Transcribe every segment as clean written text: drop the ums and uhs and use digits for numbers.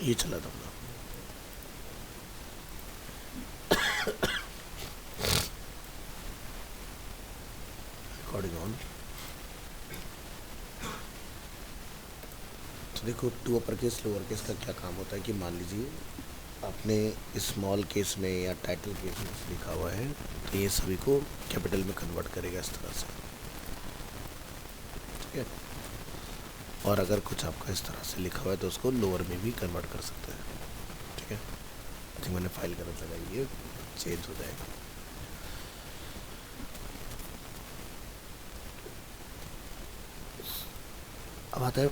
ये चला था अपना। Recording on. तो देखो to upper case lower case का क्या काम होता है कि मान लीजिए आपने स्मॉल केस में या टाइटल केस में लिखा हुआ है तो ये सभी को कैपिटल में कन्वर्ट करेगा इस तरह से, ठीक है। और अगर कुछ आपका इस तरह से लिखा हुआ है तो उसको लोअर में भी कन्वर्ट कर सकते हैं, ठीक है। आई थिंक मैंने फाइल गलत लगाई, ये चेंज हो जाएगा। अब आता है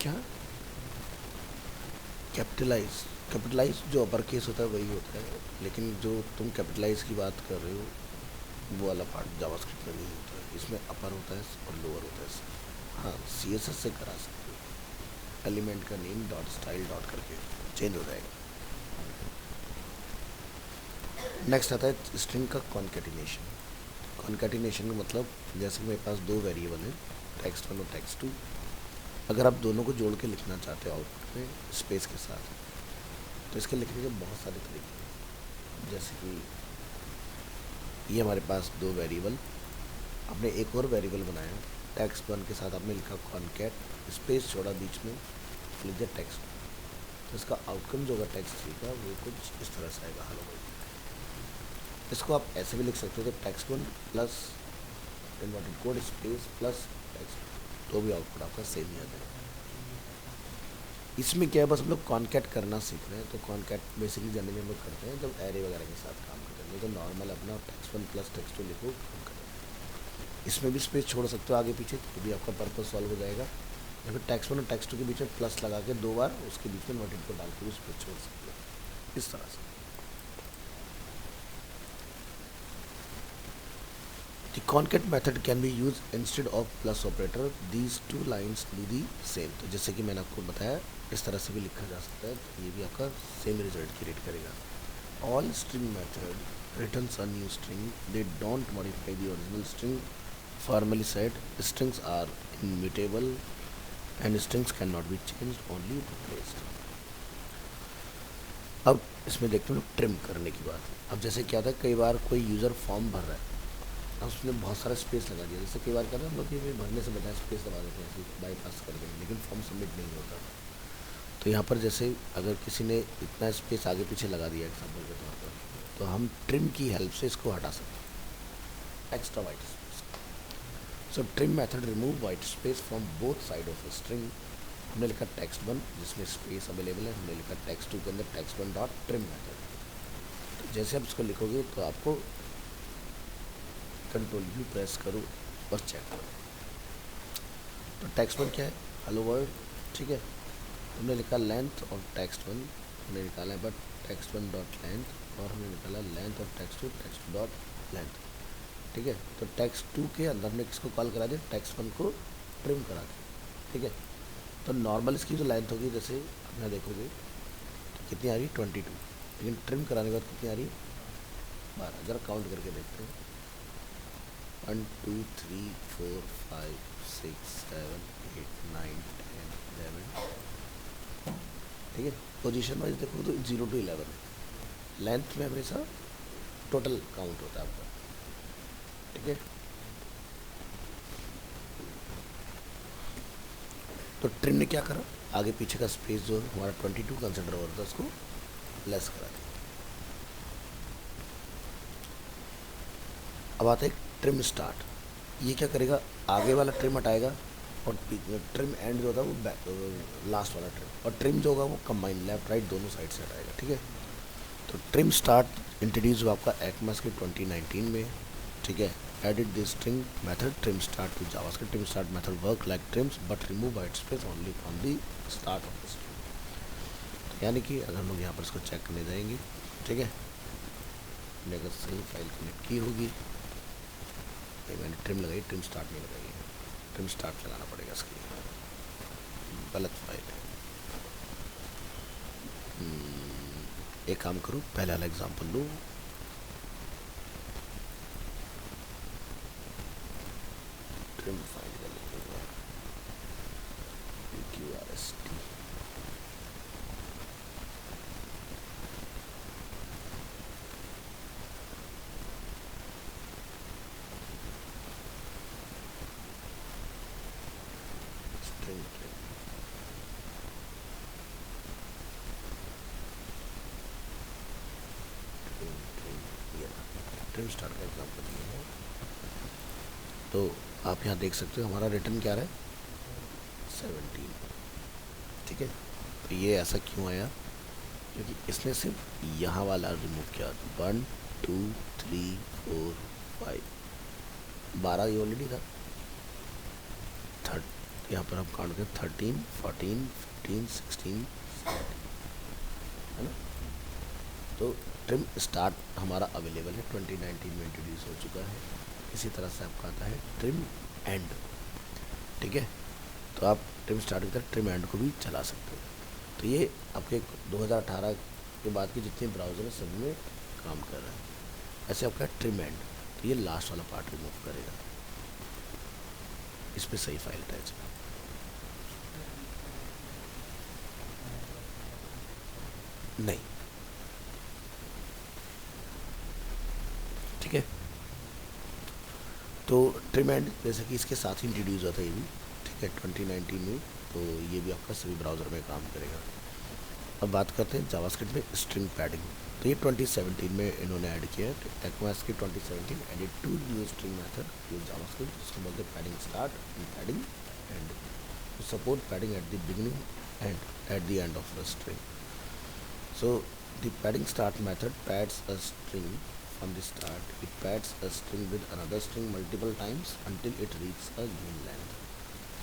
क्या, कैपिटलाइज। कैपिटलाइज जो अपर केस होता है वही होता है, लेकिन जो तुम कैपिटलाइज की बात कर रहे हो वो वाला पार्ट जावास्क्रिप्ट में नहीं होता है। इसमें अपर होता है और लोअर होता है। हाँ, CSS से करा सकते हो, एलिमेंट का नेम डॉट स्टाइल डॉट करके चेंज हो जाएगा। नेक्स्ट आता है स्ट्रिंग का कॉन्केटिनेशन। कॉन्केटिनेशन का मतलब जैसे कि मेरे पास दो वेरिएबल हैं, टेक्स्ट 1 और टेक्स्ट 2। अगर आप दोनों को जोड़ के लिखना चाहते हो आउटपुट में स्पेस के साथ, तो इसके लिखने के बहुत सारे तरीके हैं। जैसे कि ये हमारे पास दो वेरिएबल, आपने एक और वेरिएबल बनाया, टेक्स्ट 1 के साथ आपने लिखा कॉन्केट, स्पेस छोड़ा बीच में, लिख दिया टेक्स्ट। तो इसका आउटकम जो होगा टेक्स्ट 3 का वो कुछ इस तरह से आएगा, हेलो वर्ल्ड। इसको आप ऐसे भी लिख सकते हो, तो text 1 plus inverted code space plus text, तो भी आउटपुट आपका सेम ही आ जाएगा। इसमें क्या है, बस हम लोग कॉन्कैट करना सीख रहे हैं। तो कॉन्कैट बेसिकली जनरली हम लोग करते हैं जब एरे वगैरह के साथ काम करते हैं, तो नॉर्मल अपना टेक्स्ट 1 प्लस टेक्स्ट 2 लिखो, काम करें। इसमें भी स्पेस छोड़ सकते हो आगे पीछे, तो भी आपका पर्पस सॉल्व हो जाएगा। या फिर टेक्स्ट 1 और टेक्स्ट 2 के बीच में प्लस लगा के 2 बार उसके बीच में इन्वर्टेड कोड डाल के भी स्पेस छोड़ सकते हो, इस तरह से। The concat method can be used instead of plus operator. These two lines do the same. तो जैसे कि मैंने आपको बताया इस तरह से भी लिखा जा सकता है, तो ये भी आपका सेम रिजल्ट क्रिएट करेगा। All string method returns a new string. They don't modify the original string. Formally said, strings are immutable and strings cannot be changed, only replaced. अब इसमें देखते हैं ट्रिम करने की बात। अब जैसे क्या था, कई बार कोई यूज़र फॉर्म भर रहा है, उसने बहुत सारा स्पेस लगा दिया। जैसे कई बार क्या था, हम लोग ये भरने से बजाय स्पेस दबा देते हैं, बाईपास कर देंगे, लेकिन फॉर्म सबमिट नहीं होता। तो यहाँ पर जैसे अगर किसी ने इतना स्पेस आगे पीछे लगा दिया एग्जाम्पल के तौर पर, तो हम ट्रिम की हेल्प से इसको हटा सकते हैं, extra white space. So trim method remove white space from both side of string. हमने लिखा टेक्स्ट 1 जिसमें स्पेस अवेलेबल है, हमने लिखा टेक्स्ट 2 के अंदर टेक्स्ट 1 डॉट ट्रिम मेथड। तो जैसे आप इसको लिखोगे तो आपको कंट्रोल यू प्रेस करो और चेक करो। तो टेक्स्ट 1 क्या है, हेलो वर्ल्ड, ठीक है। हमने लिखा लेंथ और टेक्स्ट 1 हमने निकाला है, बट टेक्स्ट 1 डॉट लेंथ, और हमने निकाला length of text 2 dot length, ठीक है। तो टेक्स्ट 2 के अंदर हमने किसको कॉल करा दिया, टेक्स्ट 1 को ट्रिम करा दिया, ठीक है। तो नॉर्मल इसकी जो लेंथ होगी, जैसे आप यहाँ देखोगे तो कितनी आ रही है 22, लेकिन ट्रिम कराने के बाद कितनी आ रही है 12। ज़रा काउंट करके देखते हैं, 1 2 3 4 5 6 7 8 9 10 11, ठीक है। पोजीशन वाइज देखो तो 0 to 11 है। लेंथ में हमेशा टोटल काउंट होता है आपका, ठीक है। तो ट्रिम ने क्या करा, आगे पीछे का स्पेस जो हमारा 22 कंसिडर हो रहा था उसको लेस करा दिया। अब आता है ट्रिम स्टार्ट। ये क्या करेगा, आगे वाला ट्रिम हटाएगा और ट्रिम एंड जो होता है वो लास्ट वाला ट्रिम, और ट्रिम जो होगा वो कंबाइन लेफ्ट राइट दोनों साइड से हटाएगा, ठीक है। तो ट्रिम स्टार्ट इंट्रोड्यूस हुआ आपका एक्मास के 2019 में, ठीक है। Edit this string method trim start to JavaScript. Trim start method work like trims but remove white space only from the start of the string. तो यानी कि अगर हम लोग यहाँ पर इसको चेक करने जाएंगे, ठीक है, हमने अगर सही फाइल कनेक्ट की होगी, मैंने ट्रिम लगाई, ट्रिम स्टार्ट नहीं लगाई है, ट्रिम स्टार्ट लगाना पड़ेगा इसके लिए, गलत फाइल है। एक काम करो, पहले वाला एग्जांपल लो, ट्रिम फाइल का लिखूंगा QRST, ट्रिम स्टार्ट का एग्जाम्पल दिया है। तो आप यहाँ देख सकते हो हमारा रिटर्न क्या रहा है 17। ठीक है, तो ये ऐसा क्यों आया, क्योंकि इसने सिर्फ यहाँ वाला रिमूव किया। 1 2 3 4 5 12 ये ऑलरेडी था। यहाँ पर हम काउंट करें 13 14 15 16 है ना। तो ट्रिम स्टार्ट हमारा अवेलेबल है, 2019 में इंट्रोड्यूस हो चुका है। इसी तरह से आपका आता है ट्रिम एंड। ठीक है, तो आप ट्रिम स्टार्ट की तरह ट्रिम एंड को भी चला सकते हो। तो ये आपके 2018 के बाद के जितने ब्राउज़र हैं सभी में काम कर रहा है। ऐसे आपका ट्रिम एंड, तो ये लास्ट वाला पार्ट रिमूव करेगा, इस पर सही फाइल अटैच है। नहीं, ठीक है। तो ट्रिम एंड जैसे कि इसके साथ ही इंट्रोड्यूस हुआ था ये भी, ठीक है, 2019 में। तो ये भी आपका सभी ब्राउज़र में काम करेगा। अब बात करते हैं जावास्क्रिप्ट में स्ट्रिंग पैडिंग। तो ये 2017 में इन्होंने ऐड किया है। ECMAScript 2017 added 2 new string method use JavaScript, जिसको बोलते हैं padding start and padding end, to support padding at the beginning and at the end of the string. So the padding start method pads a string from the start. It pads a string with another string multiple times until it reaches a given length.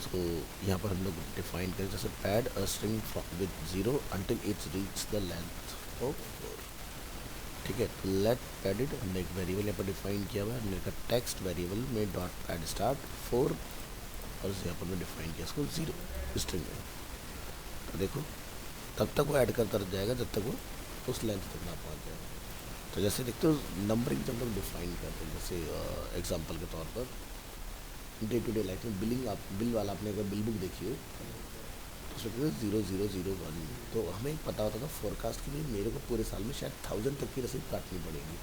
So यहाँ पर हम लोग define करें जैसे pad a string with 0 until it reaches the length of 4। ठीक है, तो late padded हमने एक वेरिएबल यहाँ पर डिफाइन किया हुआ है। हमने कहा टेक्स्ट वेरिएबल में डॉट पैड स्टार्ट 4 और यहाँ पर मैं डिफाइन किया इसको 0 स्ट्रिंग में। तो देखो तब तक वो ऐड करता रह जाएगा जब तक वो उस लेंथ तक ना पहुँच जाए। तो जैसे देखते हो नंबरिंग जब लोग डिफाइन करते हैं, जैसे एग्जांपल के तौर पर डे टू डे लाइफ में बिलिंग, आप बिल वाला आपने अगर बिल बुक देखी हो तो उसमें कहते 0001। तो हमें पता होता था फोरकास्ट के लिए मेरे को पूरे साल में शायद 1000 तक की रसीद काटनी पड़ेगी।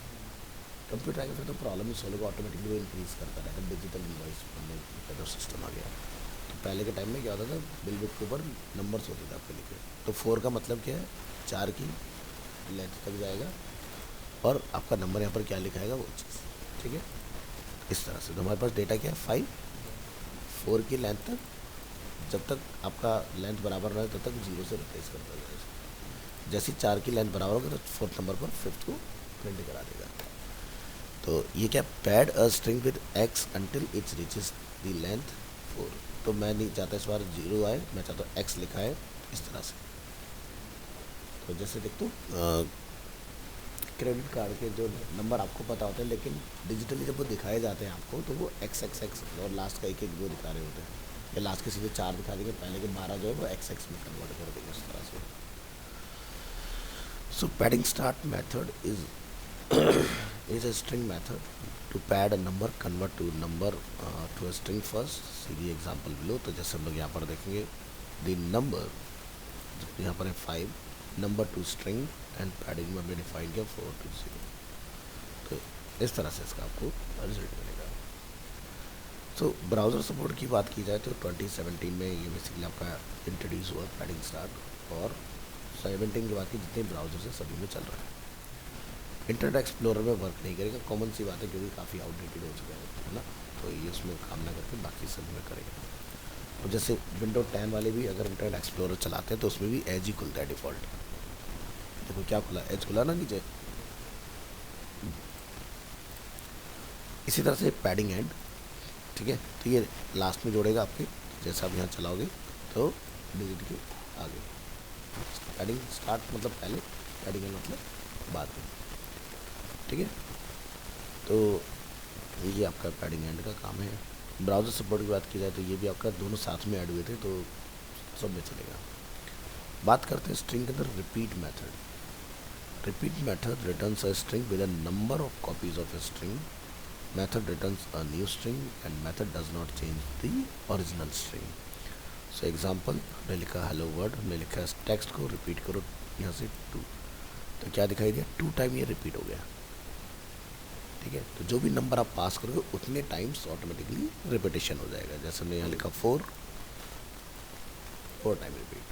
कंप्यूटर आएगा फिर तो प्रॉब्लम ही सॉल्व होगा, ऑटोमेटिकली वो इंक्रीज़ करता रहेगा। डिजिटल इनवॉइस बनने का सिस्टम आ गया। तो पहले के टाइम में क्या होता था, बिल बुक के ऊपर नंबर्स होते थे आपके लिखे। तो 4 का मतलब क्या है, 4 की लेंथ तक जाएगा और आपका नंबर यहाँ पर क्या लिखाएगा वो चीज़। ठीक है, इस तरह से। तो हमारे पास डेटा क्या है 5, 4 की लेंथ तक, जब तक आपका लेंथ बराबर रहे तब तक 0 से रिप्लेस करता जाएगा। जैसे 4 की लेंथ बराबर होगा तो 4th नंबर पर 5th को प्रिंट करा देगा। तो ये क्या, pad a string with x until it reaches the length 4। तो मैं नहीं चाहता इस बार 0 आए, मैं चाहता हूँ x लिखा है इस तरह से। तो जैसे देखते हो क्रेडिट कार्ड के जो नंबर आपको पता होते हैं, लेकिन डिजिटली जब वो दिखाए जाते हैं आपको तो वो XXX और लास्ट का एक वो दिखा रहे होते हैं, या लास्ट के सीधे 4 दिखा देंगे, पहले के 12 जो है वो XX में कन्वर्ट कर देंगे इस तरह से। So padding start method is a string method to pad a number, convert to number to a string first. See the example below। तो जैसे हम लोग यहाँ पर देखेंगे the number, यहाँ पर है 5, number to string and padding में हमने डिफाइन किया 4 to 0। तो इस तरह से इसका आपको रिजल्ट मिलेगा। तो ब्राउज़र सपोर्ट की बात की जाए तो 2017 में ये बेसिकली आपका इंट्रोड्यूस हुआ पैडिंग स्टार्ट, और 17 के बाद के जितने ब्राउज़र हैं सभी में चल रहा है। इंटरनेट एक्सप्लोरर में वर्क नहीं करेगा, कॉमन सी बात है क्योंकि काफ़ी आउटडेटेड हो चुका है ना। तो ये उसमें काम ना करके बाकी सब में करेगा। और जैसे विंडो 10 वाले भी अगर इंटरनेट एक्सप्लोरर चलाते हैं तो उसमें भी एज ही खुलता है डिफ़ॉल्ट। देखो क्या खुला, एज खुला ना नीचे। इसी तरह से पैडिंग एंड, ठीक है, तो ये लास्ट में जोड़ेगा आपके, जैसा आप यहाँ चलाओगे तो डिजिट के आगे। पैडिंग स्टार्ट मतलब पहले, पैडिंग एंड मतलब बाद में। ठीक है, तो ये आपका पैडिंग एंड का काम है। ब्राउज़र सपोर्ट की बात की जाए तो ये भी आपका दोनों साथ में ऐड हुए थे, तो सब में चलेगा। बात करते हैं स्ट्रिंग के अंदर repeat method. Repeat method returns a string with a number of copies of a string. Method returns a new string and method does not change the original string. So example, हमने लिखा hello word, हमने लिखा text को repeat करो यहाँ से 2, तो क्या दिखाई दिया 2 टाइम ये रिपीट हो गया। ठीक है, तो जो भी नंबर आप पास करोगे उतने टाइम्स ऑटोमेटिकली रिपीटेशन हो जाएगा। जैसे मैं यहाँ लिखा 4 टाइम रिपीट।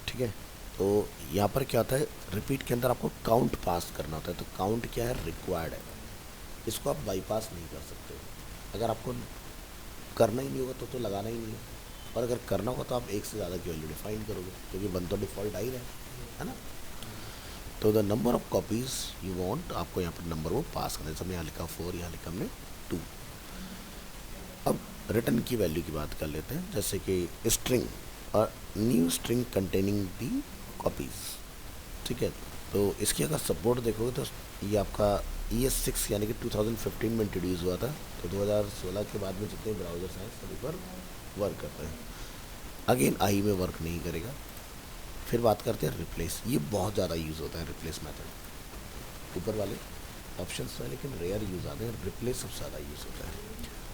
ठीक है, तो यहाँ पर क्या होता है, रिपीट के अंदर आपको काउंट पास करना होता है। तो काउंट क्या है, रिक्वायर्ड है, इसको आप बाईपास नहीं कर सकते। अगर आपको करना ही नहीं होगा तो लगाना ही नहीं है, और अगर करना होगा तो आप एक से ज़्यादा की वैल्यू डिफाइन करोगे, क्योंकि वन तो डिफ़ॉल्ट आ ही रहा है ना। तो the number of copies you want, आपको यहाँ पर नंबर वो पास करना है। जैसे हमने यहाँ लिखा 4, यहाँ लिखा हमने 2। अब रिटर्न की वैल्यू की बात कर लेते हैं, जैसे कि स्ट्रिंग और न्यू स्ट्रिंग कंटेनिंग दी कॉपीज़, ठीक है। तो इसकी अगर सपोर्ट देखोगे तो ये आपका ES6 यानी कि 2015 में इंट्रोड्यूस हुआ था। तो 2016 के बाद में जितने ब्राउज़र्स हैं सभी पर वर्क करते हैं। अगेन आई में वर्क नहीं करेगा। फिर बात करते हैं रिप्लेस, ये बहुत ज़्यादा यूज़ होता है रिप्लेस मेथड, ऊपर वाले ऑप्शंस में, लेकिन रेयर यूज़ आते हैं। रिप्लेस सबसे ज़्यादा यूज़ होता है।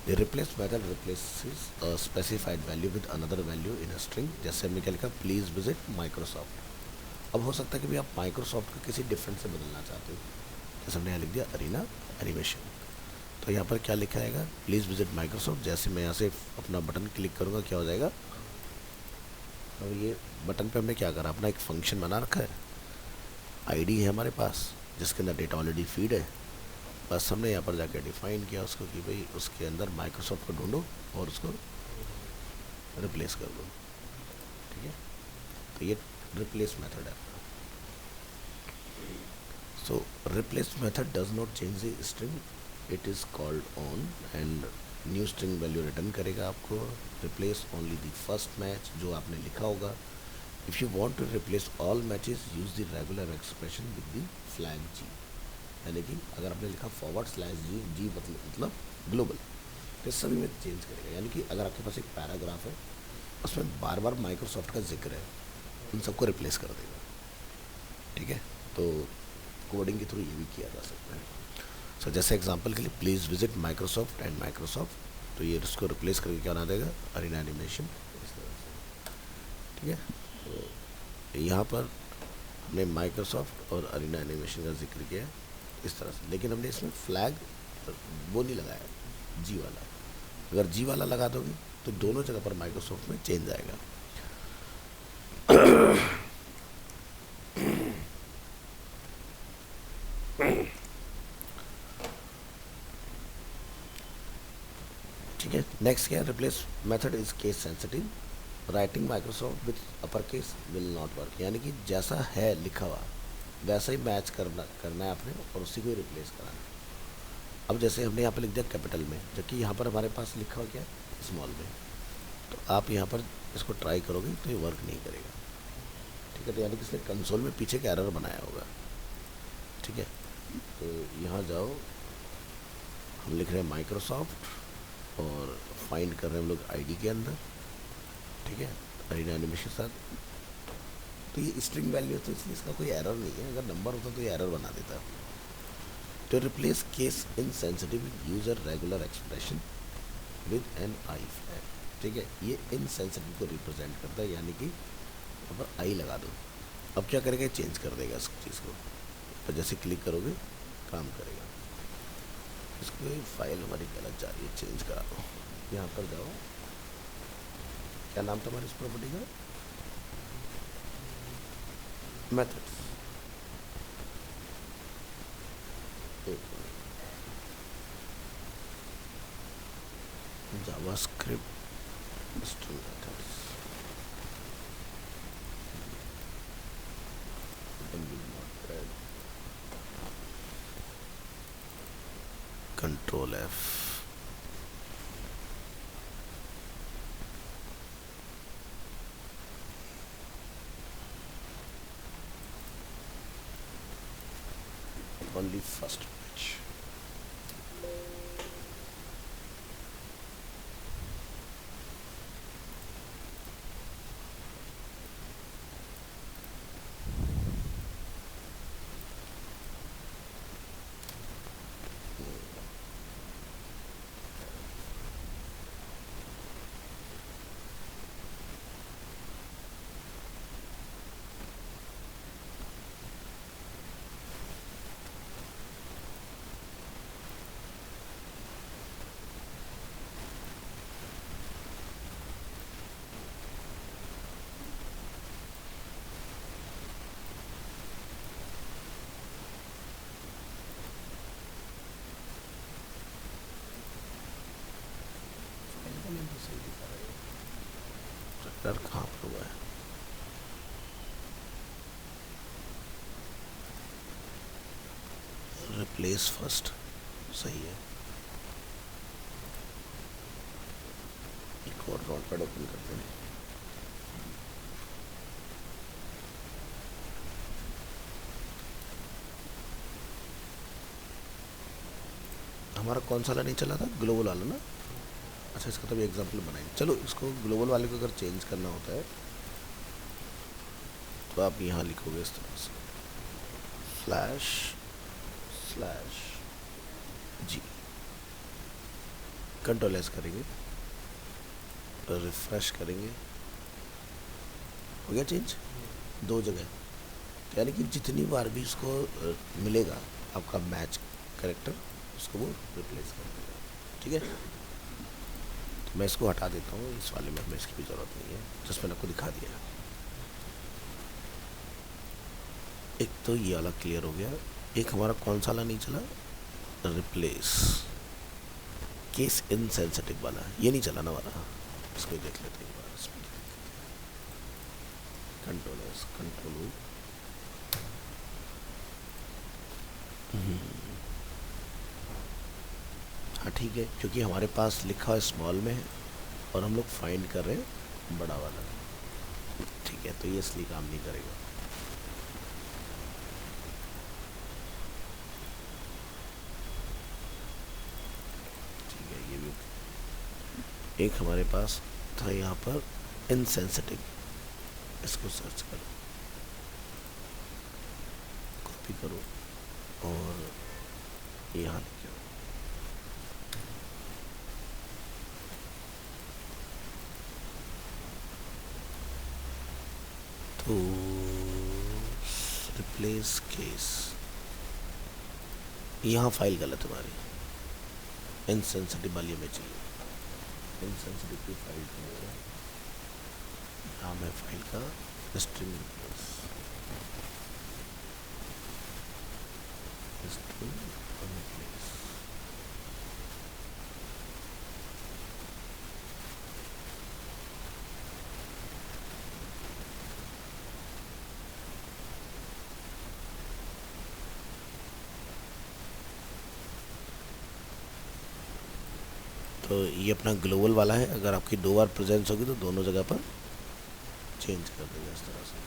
The replace method replaces a specified value with another value in a string. जैसे हमने क्या लिखा, प्लीज़ विजिट माइक्रोसॉफ्ट। अब हो सकता है कि भी आप माइक्रोसॉफ्ट को किसी डिफरेंट से बदलना चाहते हो, जैसे हमने यहाँ लिख दिया अरीना एनिमेशन। तो यहाँ पर क्या लिखा आएगा, प्लीज़ विजिट माइक्रोसॉफ्ट। जैसे मैं यहाँ से अपना बटन क्लिक करूँगा क्या हो जाएगा, अब ये बटन पे हमने क्या करा, अपना एक फंक्शन बना रखा है, आईडी है हमारे पास जिसके अंदर डेटा ऑलरेडी फीड है। बस हमने यहाँ पर जाकर डिफाइन किया उसको कि भाई उसके अंदर माइक्रोसॉफ्ट को ढूंढो और उसको रिप्लेस कर दो, ठीक है। तो ये रिप्लेस मेथड है। So replace method does not change the string, it is called on and new string value return करेगा आपको। Replace only the first match जो आपने लिखा होगा। If you want to replace all matches use the regular expression with the flag G, यानी कि अगर आपने लिखा /जी, जी मतलब ग्लोबल, तो सभी में चेंज करेगा। यानी कि अगर आपके पास एक पैराग्राफ है उसमें बार बार माइक्रोसॉफ्ट का जिक्र है, उन सबको रिप्लेस कर देगा, ठीक है। तो कोडिंग के थ्रू ये भी किया जा सकता है। सो जैसे एग्जांपल के लिए please visit Microsoft and Microsoft, तो ये उसको रिप्लेस करके क्या बना देगा, अरीना एनिमेशन, इस तरह से, ठीक है। तो यहाँ पर हमने माइक्रोसॉफ्ट और अरीना एनिमेशन का जिक्र किया इस तरह से, लेकिन हमने इसमें फ्लैग वो नहीं लगाया, जी वाला। अगर जी वाला लगा दोगे तो दोनों जगह पर माइक्रोसॉफ्ट में चेंज आएगा। ठीक है। नेक्स्ट क्या है, replace method is case sensitive, writing Microsoft with upper case will not work. यानी कि जैसा है लिखा हुआ वैसा ही मैच करना है आपने, और उसी को ही रिप्लेस कराना है। अब जैसे हमने यहाँ पर लिख दिया कैपिटल में, जबकि यहाँ पर हमारे पास लिखा हुआ क्या है, स्मॉल में। तो आप यहाँ पर इसको ट्राई करोगे तो ये वर्क नहीं करेगा, ठीक है। तो यानी कि इसने कंसोल में पीछे का एरर बनाया होगा, ठीक है। तो यहाँ जाओ, हम लिख रहे हैं माइक्रोसॉफ्ट और फाइंड कर रहे हैं हम लोग आईडी के अंदर, ठीक है, अरीना एनिमेशन के साथ। तो ये स्ट्रिंग वैल्यू है तो इसलिए इसका कोई एरर नहीं है, अगर नंबर होता तो ये एरर बना देता। To replace case insensitive use a regular expression with an I flag, ठीक है। ये insensitive को रिप्रेजेंट करता है, यानी कि यहाँ पर आई लगा दो। अब क्या करेगा, चेंज कर देगा इस चीज़ को, तो जैसे क्लिक करोगे काम करेगा। इसको फाइल हमारी गलत जा रही है, चेंज करा दो। यहाँ पर जाओ, क्या नाम था हमारी इस प्रॉपर्टी का, methods. JavaScript string methods and will not add Control F. Only first page. Error कहाँ पर हुआ है? रिप्लेस फर्स्ट सही है। एक और नोटपैड ओपन करते हैं। हमारा कौन सा वाला नहीं चला था? ग्लोबल वाला ना। अच्छा, इसका तो भी एग्जाम्पल बनाएंगे। चलो, इसको ग्लोबल वाले को अगर चेंज करना होता है तो आप यहाँ लिखोगे इस तरह से slash slash G, control S करेंगे, रिफ्रेश करेंगे, हो गया चेंज दो जगह। यानी कि जितनी बार भी इसको मिलेगा आपका मैच करेक्टर, उसको वो रिप्लेस कर देगा। ठीक है, तो मैं इसको हटा देता हूँ, इस वाले में हमें इसकी भी ज़रूरत नहीं है, जिस मैंने आपको दिखा दिया। एक तो ये वाला क्लियर हो गया। एक हमारा कौन सा वाला नहीं चला? रिप्लेस केस इनसेंसिटिव वाला, ये नहीं चला ना वाला। इसको देख लेते हैं एक बार, इसमें कंट्रोल एस कंट्रोल ओ। हाँ ठीक है, क्योंकि हमारे पास लिखा है स्मॉल में है और हम लोग फाइंड कर रहे हैं बड़ा वाला। ठीक है, तो ये इसलिए काम नहीं करेगा। ठीक है, ये भी एक हमारे पास था यहाँ पर इनसेंसिटिव, इसको सर्च करो, कॉपी करो और यहाँ लिखो। तो रिप्लेस केस, यहाँ फाइल गलत हमारी, इनसेंसिटिव वाली हमें चाहिए। इनसेंसिटिव की फाइल है, नाम है फाइल का स्ट्रिंग रिप्लेस, स्ट्रिंग रिप्लेस। तो ये अपना ग्लोबल वाला है, अगर आपकी दो बार प्रेजेंस होगी तो दोनों जगह पर चेंज कर देगा इस तरह से।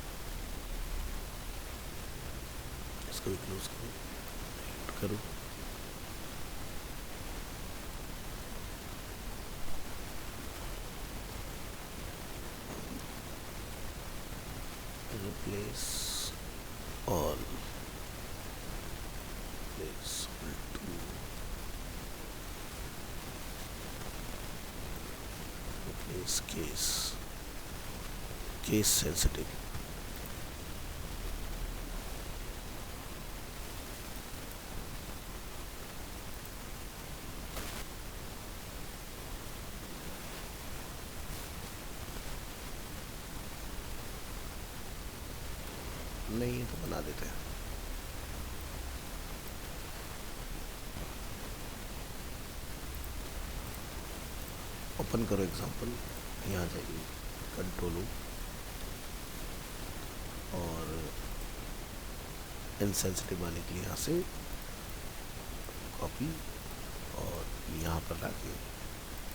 इसको भी क्लोज करो, replace all, replace to, replace case, case sensitive. नहीं है तो बना देते हैं। ओपन करो एग्जांपल, यहाँ जाइए कंट्रोल और इनसेंसिटिव वाले के लिए यहाँ से कॉपी और यहाँ पर लाके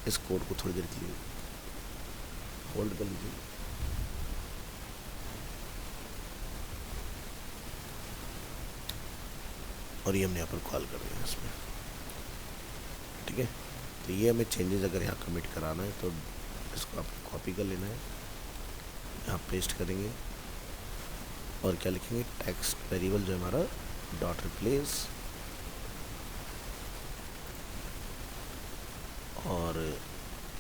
इस कोड को थोड़ी देर के लिए होल्ड कर लीजिए। और ये हमने यहाँ पर कॉल कर दिया इसमें। ठीक है, तो ये हमें चेंजेस अगर यहाँ कमिट कराना है तो इसको आपको कॉपी कर लेना है, यहाँ पेस्ट करेंगे और क्या लिखेंगे, टेक्स्ट वेरिएबल जो हमारा डॉट रिप्लेस, और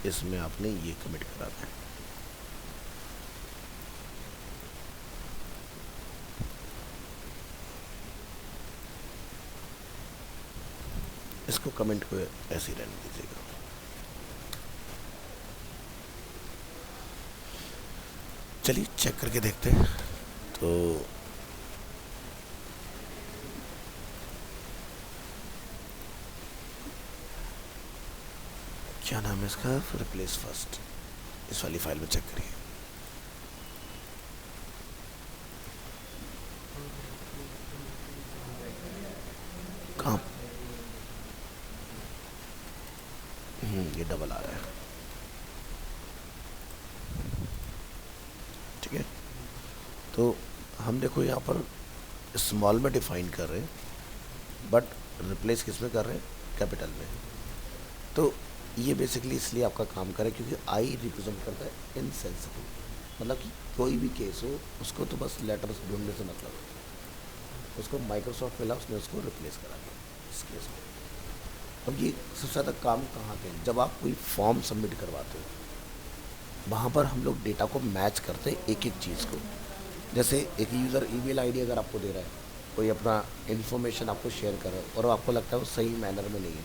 इसमें आपने ये कमिट कराना है। इसको कमेंट को ऐसे ही रहने दीजिएगा। चलिए चेक करके देखते हैं। तो क्या नाम है इसका, रिप्लेस फर्स्ट, इस वाली फाइल में चेक करिए। आप ये डबल आ रहा है, ठीक है। तो हम देखो यहाँ पर स्मॉल में डिफाइन कर रहे हैं, बट रिप्लेस किस में कर रहे हैं, कैपिटल में। तो ये बेसिकली इसलिए आपका काम करे क्योंकि आई रिप्रेजेंट करता है इनसेंसिटिव, मतलब कि कोई भी केस हो उसको तो बस लेटर्स ढूंढने से मतलब है। उसको माइक्रोसॉफ्ट मिला, उसने उसको रिप्लेस करा दिया इस केस में। अब ये सबसे ज़्यादा काम कहाँ पे है, जब आप कोई फॉर्म सबमिट करवाते हो, वहाँ पर हम लोग डेटा को मैच करते हैं एक एक चीज़ को। जैसे एक यूज़र ईमेल आईडी अगर आपको दे रहा है, कोई अपना इन्फॉर्मेशन आपको शेयर कर रहा है और आपको लगता है वो सही मैनर में नहीं है,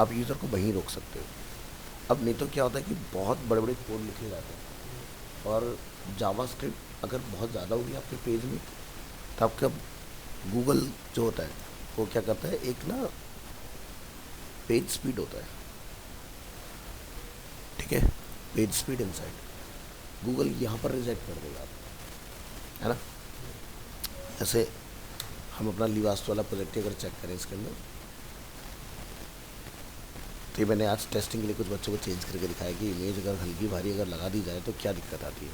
आप यूज़र को वहीं रोक सकते हो। अब नहीं तो क्या होता है कि बहुत बड़े बड़े कोड लिखे जाते हैं और जावास्क्रिप्ट अगर बहुत ज़्यादा होगी आपके पेज में, तो आपका गूगल जो होता है वो क्या करता है, एक ना पेज स्पीड होता है, ठीक है, पेज स्पीड इनसाइड गूगल यहाँ पर रिजेक्ट कर देगा आप, है ना। जैसे हम अपना लिवास्ट वाला प्रोजेक्ट अगर चेक करें इसके अंदर, तो ये मैंने आज टेस्टिंग के लिए कुछ बच्चों को चेंज करके दिखाया कि इमेज अगर हल्की भारी अगर लगा दी जाए तो क्या दिक्कत आती है।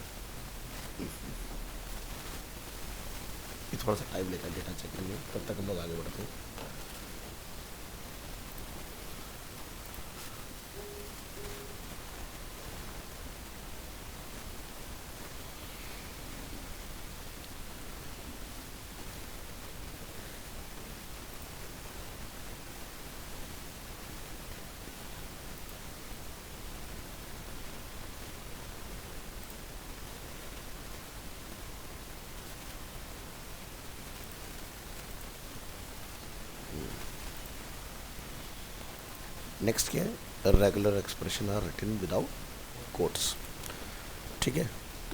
ये थोड़ा सा टाइम लेता है डेटा चेक करने में, तब तक हम लोग आगे बढ़ते हैं। नेक्स्ट क्या है, regular expression are written without quotes, ठीक है।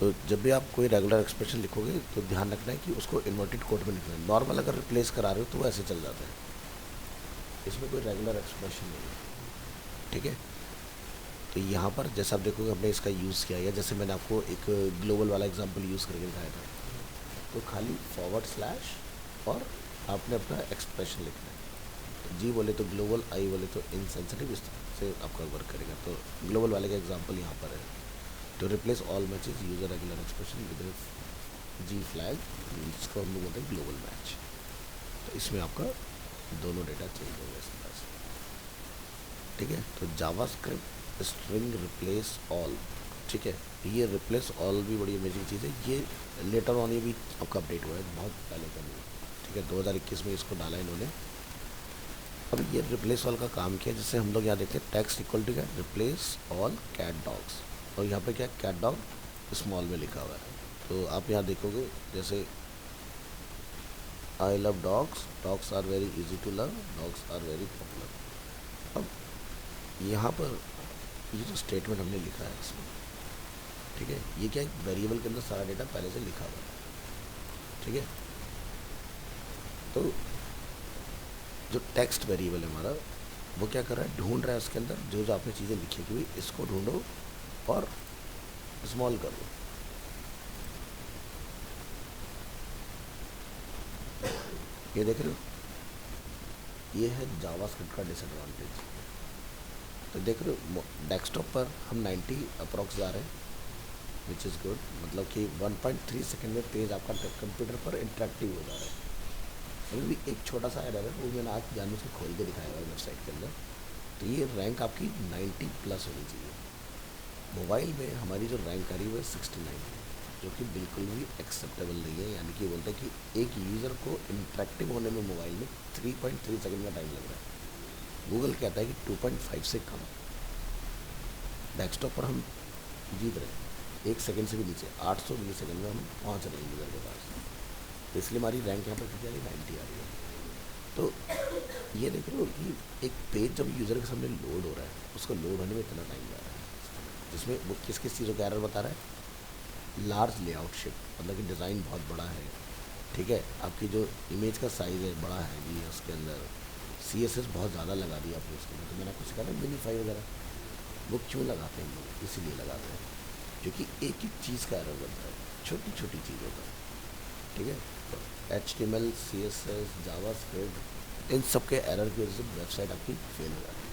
तो जब भी आप कोई रेगुलर एक्सप्रेशन लिखोगे तो ध्यान रखना है कि उसको इन्वर्टेड कोट में लिखना है। नॉर्मल अगर रिप्लेस करा रहे हो तो वो ऐसे चल जाता है, इसमें कोई रेगुलर एक्सप्रेशन नहीं है, ठीक है। तो यहाँ पर जैसा आप देखोगे हमने इसका यूज़ किया है, जैसे मैंने आपको एक ग्लोबल वाला एग्जांपल यूज़ करके दिखाया था, तो खाली फॉरवर्ड स्लैश और आपने अपना एक्सप्रेशन लिखना है। तो जी बोले तो ग्लोबल, आई बोले तो इनसेंसिटिव, इस तरह से आपका वर्क करेगा। तो ग्लोबल वाले का एग्जांपल यहाँ पर है, तो replace all matches user regular expression with G flag, जिसको हम लोग बोलते हैं ग्लोबल मैच। तो इसमें आपका दोनों डेटा चेंज हो गया इस तरह से, ठीक है। तो जावास्क्रिप्ट स्ट्रिंग रिप्लेस ऑल, ठीक है। ये रिप्लेस ऑल भी बड़ी अमेजिंग चीज़ है, ये लेटर ऑन ये भी आपका अपडेट हुआ है बहुत पहले का नहीं, ठीक है। 2021 में इसको डाला इन्होंने। अब ये रिप्लेस ऑल का काम किया, जैसे हम लोग यहाँ देखते हैं टेक्स्ट इक्वल टू क्या, रिप्लेस ऑल कैट डॉग्स, और यहाँ पे क्या कैट डॉग स्मॉल में लिखा हुआ है। तो आप यहाँ देखोगे जैसे I love dogs, dogs are very easy to love, dogs are very popular. अब यहाँ पर ये जो स्टेटमेंट हमने लिखा है इसमें, ठीक है, ये क्या है, वेरिएबल के अंदर सारा डेटा पहले से लिखा हुआ है, ठीक है। तो जो टेक्स्ट वेरिएबल है हमारा, वो क्या कर रहा है, ढूंढ रहा है उसके अंदर जो जो आपने चीज़ें लिखी कि भाई इसको ढूंढो और स्मॉल कर दो। ये देख रहे हो, ये है जावास्क्रिप्ट का डिसएडवांटेज। तो देख रहे हो डेस्कटॉप पर हम 90 अप्रॉक्स जा रहे हैं, विच इज़ गुड, मतलब कि 1.3 सेकेंड में पेज आपका कंप्यूटर पर इंटरेक्टिव हो जा रहा है। अभी भी एक छोटा सा एरर है, वो मैंने आज जानबूझ के खोल के दिखाया हुआ वेबसाइट के अंदर। तो ये रैंक आपकी 90 प्लस होनी चाहिए। मोबाइल में हमारी जो रैंक आ रही है वो 69 है, जो कि बिल्कुल भी एक्सेप्टेबल नहीं है। यानी कि बोलते हैं कि एक यूज़र को इंटरेक्टिव होने में मोबाइल में 3.3 सेकेंड का टाइम लग रहा है। गूगल कहता है कि 2.5 से कम। डेस्कटॉप पर हम जीत रहे हैं 1 सेकेंड से भी नीचे, 800 मिली सेकेंड में हम पहुँच रहे हैं यूज़र के पास। तो इसलिए हमारी रैंक यहाँ पर कितनी आ रही है, 90 आ रही है। तो ये देख रहे हो कि एक पेज जब यूज़र के सामने लोड हो रहा है, उसको लोड होने में इतना टाइम जा रहा है, जिसमें वो किस किस चीज़ों का एरर बता रहा है, लार्ज लेआउट शिप, मतलब कि डिज़ाइन बहुत बड़ा है, ठीक है। आपकी जो इमेज का साइज़ है बड़ा है जी, उसके अंदर CSS बहुत ज़्यादा लगा दिया आपने उसके अंदर। तो मैंने आपको सिखाया मिनीफाई वगैरह, वो क्यों लगाते हैं लोग, इसीलिए लगाते हैं क्योंकि एक एक चीज़ का एरर बनता है, छोटी छोटी चीज़ों का, ठीक है। तो HTML, CSS, जावास्क्रिप्ट, इन सब के एरर की वजह से वेबसाइट आपकी फेल हो जाती है।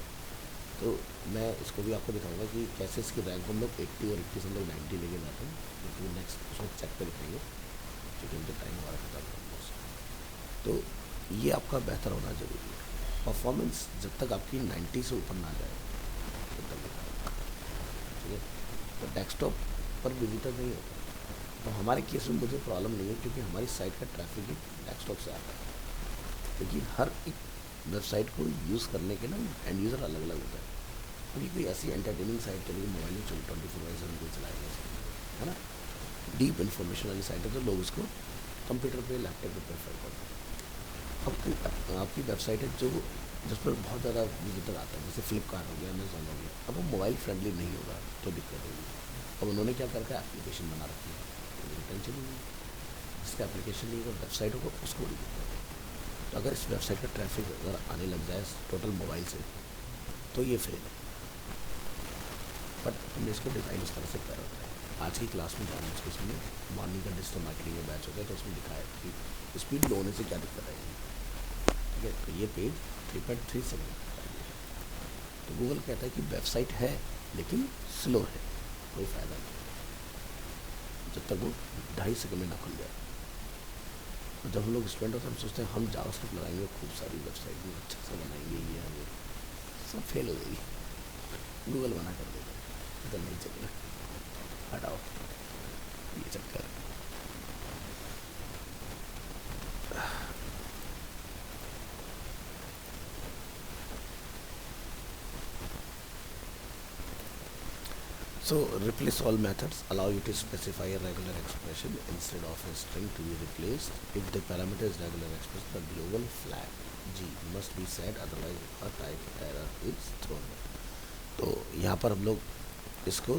तो मैं इसको भी आपको दिखाऊंगा कि कैसे इसकी रैंक हम लोग 80 और 80 से हम लोग 90 लेके जाते हैं, क्योंकि नेक्स्ट उसमें चेक पे दिखाएंगे, क्योंकि उनके टाइम हमारा खत्म है। तो ये आपका बेहतर होना ज़रूरी है। परफॉर्मेंस जब तक आपकी 90 से ऊपर ना जाए तब तक नहीं होगा, ठीक है। तो डेस्कटॉप पर विजिटर नहीं होता, तो हमारे केस में मुझे प्रॉब्लम नहीं है, क्योंकि हमारी साइट का ट्रैफिक ही डेस्कटॉप से आता है। क्योंकि हर एक वेबसाइट को यूज़ करने के ना एंड यूज़र अलग अलग होता है। क्योंकि कोई ऐसी एंटरटेनिंग साइट चलेगी, मोबाइल में चलो 24/7 कोई चलाएगा, है ना। डीप इन्फॉर्मेशन वाली साइट है तो लोग उसको कंप्यूटर पे, लैपटॉप पे प्रेफर करते हैं। अब आपकी वेबसाइट है जो जिस पर बहुत ज़्यादा विजिटर आता है, जैसे फ्लिपकार्ट हो गया, अमेजोन हो गया, अब वो मोबाइल फ्रेंडली नहीं होगा तो दिक्कत होगी। अब उन्होंने क्या करके एप्लीकेशन बना रखी है, तो टेंशन नहीं है। जिसका एप्लीकेशन नहीं होगा वेबसाइट होगा उसको बड़ी दिक्कत है। तो अगर इस वेबसाइट का ट्रैफिक अगर आने लग जाए टोटल मोबाइल से, तो ये फेल है। बट हमने इसको डिज़ाइन इस तरह से करा होता है। आज की क्लास में जाना उसके इसमें मॉर्निंग का डिजिटल मार्केटिंग में बैच होता है, तो उसमें दिखाया कि स्पीड लो होने से क्या दिक्कत आएगी, ठीक है। तो ये पेज 3.3 सेकंड का है। तो गूगल कहता है कि वेबसाइट है लेकिन स्लो है, कोई फ़ायदा नहीं जब तक वो 2.5 सेकंड में ना खुल जाए। और जब हम लोग स्टूडेंट होते हैं, हम सोचते हैं हम जावास्क्रिप्ट लगाएंगे, खूब सारी वेबसाइट में अच्छा सा बनाएंगे, ये है वो, सब फेल हो जाएगी, गूगल मना कर देगा, तो नहीं चलेगा, हटाओ ये चक्कर। So replace all methods allow you to specify a regular expression instead of a string to be replaced. If the parameter is regular expression, the global flag G must be set, otherwise a type error is thrown. तो यहाँ पर हम लोग इसको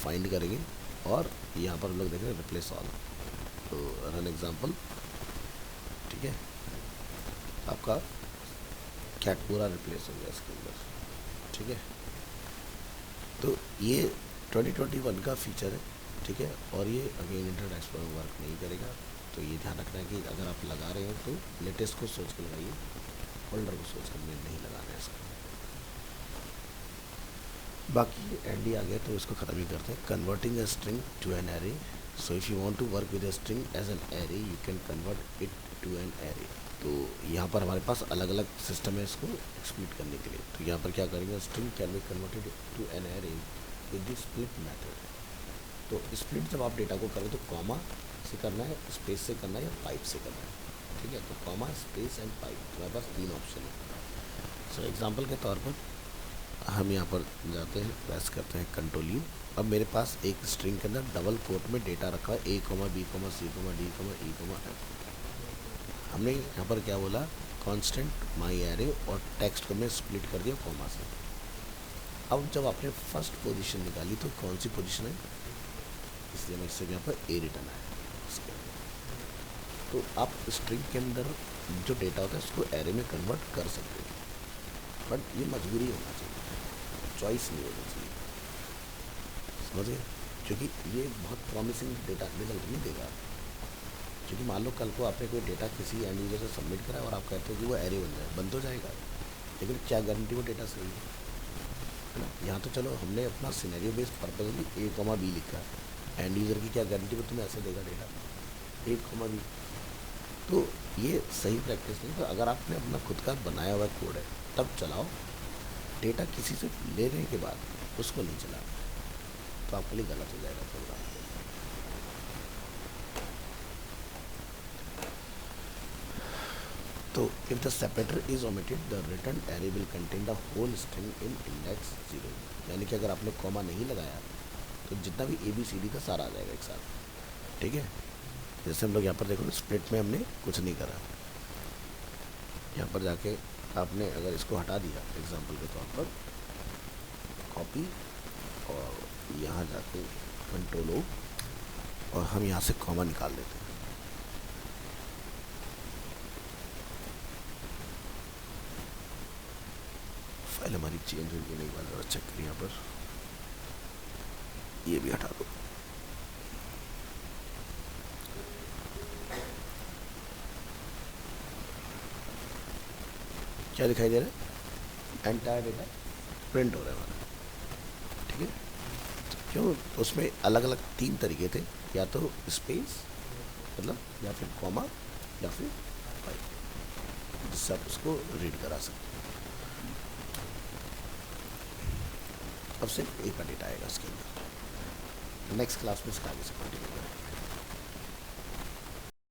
find करेंगे और यहाँ पर हम लोग देखेंगे रिप्लेस ऑल। तो रन एग्जाम्पल, ठीक है, आपका कैट पूरा रिप्लेस हो गया इसके अंदर, ठीक है। तो ये 2021 का फीचर है, ठीक है। और ये अगेन इंटरनेट एक्सप्लोरर वर्क नहीं करेगा, तो ये ध्यान रखना है कि अगर आप लगा रहे हैं तो लेटेस्ट को सोच कर लगाइए, ओल्डर को सोच कर नहीं लगाना है इसका। बाकी एंडी आ गया तो इसको ख़त्म ही करते हैं। Converting a string to an array. So if you want to work with a string as an array, you can convert it to an array. तो यहाँ पर हमारे पास अलग अलग सिस्टम है इसको एक्सप्लिट करने के लिए। तो यहाँ पर क्या करेंगे, string can be converted to an array with the split method. तो स्प्लिट जब आप डेटा को करें तो कॉमा से करना है, स्पेस से करना है या पाइप से करना है, ठीक है। तो कॉमा, स्पेस एंड पाइप, हमारे पास 3 ऑप्शन है। सो एग्जांपल के तौर पर हम यहाँ पर जाते हैं, प्रेस करते हैं कंट्रोल यू। अब मेरे पास एक स्ट्रिंग के अंदर डबल कोट में डेटा रखा है A, B, C, D, E, F। हमने यहाँ पर क्या बोला, कांस्टेंट माई एरे, और टेक्स्ट को मैं स्प्लिट कर दिया कॉमा से। अब जब आपने फर्स्ट पोजीशन निकाली तो कौन सी पोजीशन है, इसलिए मैं इससे यहाँ पर ए रिटर्न आया इसके अंदर। तो आप स्ट्रिंग के अंदर जो डेटा होता है उसको एरे में कन्वर्ट कर सकते हैं, बट ये मजबूरी होना चाहिए, चॉइस नहीं होनी चाहिए, समझ गए। क्योंकि ये बहुत प्रॉमिसिंग डेटा रिजल्ट नहीं देगा। क्योंकि मान लो कल को आपने कोई डेटा किसी एंड यूजर से सबमिट करा और आप कहते हो कि वो एरे बन जाए, बन तो जाएगा, लेकिन क्या गारंटी वो डेटा सही है ना। यहाँ तो चलो हमने अपना scenario based purposely A, B लिखा है, एंड यूज़र की क्या गारंटी वो तुम्हें ऐसे देगा डेटा A, B। तो ये सही प्रैक्टिस नहीं। तो अगर आपने अपना खुद का बनाया हुआ कोड है तब चलाओ, डेटा किसी से लेने के बाद उसको नहीं चलाना, तो आपके लिए गलत हो जाएगा प्रोग्राम। तो if the separator is omitted, the return array will contain the whole string in index 0। यानी कि अगर आपने कॉमा नहीं लगाया तो जितना भी ABCD का सारा आ जाएगा एक साथ, ठीक है। जैसे हम लोग यहाँ पर देखो स्प्लिट में हमने कुछ नहीं करा, यहाँ पर जाके आपने अगर इसको हटा दिया एग्जाम्पल के तौर पर, कॉपी, और यहाँ जाके कंट्रोल O, और हम यहाँ से कॉमा निकाल लेते हैं। फाइल हमारी चेंज हुई है नहीं, बार चेक करिए, यहाँ पर ये भी हटा दो। क्या दिखाई दे रहा है, एंटायर डेटा प्रिंट हो रहा है हमारा, ठीक है। तो क्यों, तो उसमें अलग अलग 3 तरीके थे, या तो स्पेस मतलब, या फिर कॉमा, या फिर पाइप, जिससे आप उसको रीड करा सकते हैं। अब सिर्फ एक का डेटा आएगा इसके अंदर। नेक्स्ट क्लास में इसका आगे से कंटिन्यू करेंगे।